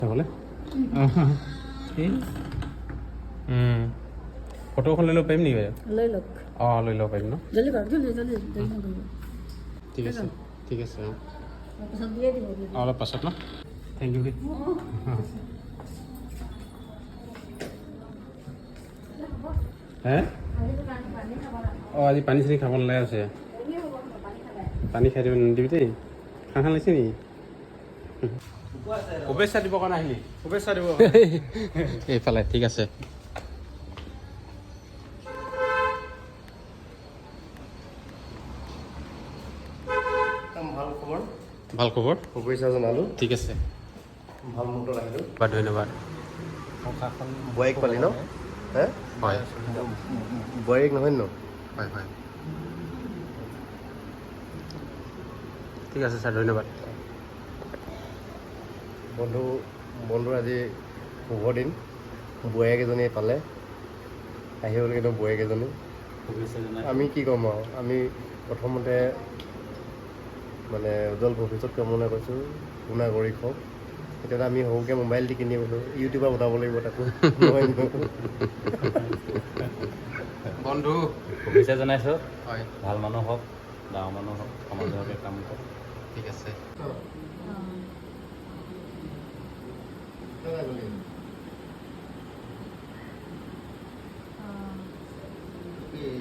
বলে ফটোখন লৈ ল'ব পাৰিম নেকি বাইদেউ? লৈ লওক। অঁ লৈ ল'ব পাৰিম ন? জলদি কৰক, জলদি জলদি দেৰি নকৰিব। ঠিক আছে ঠিক আছে অঁ পাছত দিয়ে দিব। অলপ পাছত ন? থেংক ইউ দেই। হে অঁ আজি পানী চানী খাব নালাগে আছে। পানী খাই দিব নিদিবি দেই। খানা লাগিছে নেকি? শুভেচ্ছা দিবৰ কাৰণে আহিলি? শুভেচ্ছা দিব এইফালে ঠিক আছে। ভাল খবৰ শুভেচ্ছা জনালোঁ। ঠিক আছে ভাল মুহূৰ্তত আহিলোঁ। ধন্যবাদ। বোৱাৰীক পালি ন? হে হয় বোৱাৰীক নহয় ন? হয় হয় ঠিক আছে ছাৰ ধন্যবাদ। বন্ধুৰ আজি শুভ দিন। বোৱাৰীক এজনী পালে, আহিব কিন্তু বোৱাৰীক এজনী। আমি কি ক'ম আৰু, আমি প্ৰথমতে মানে উজ্জ্বল ভৱিষ্যত কামনা কৰিছোঁ। শুনা কৰি হওক। এতিয়া আমি সৰুকৈ মোবাইল দি কিনি বোলো ইউটিউবাৰ বনাব লাগিব তাকো নহয় বন্ধু শুভেচ্ছা জনাইছোঁ। হয় ভাল মানুহ হওক, ডাঙৰ মানুহ হওক, সমাজৰ হকে কাম কৰক। ঠিক আছে এই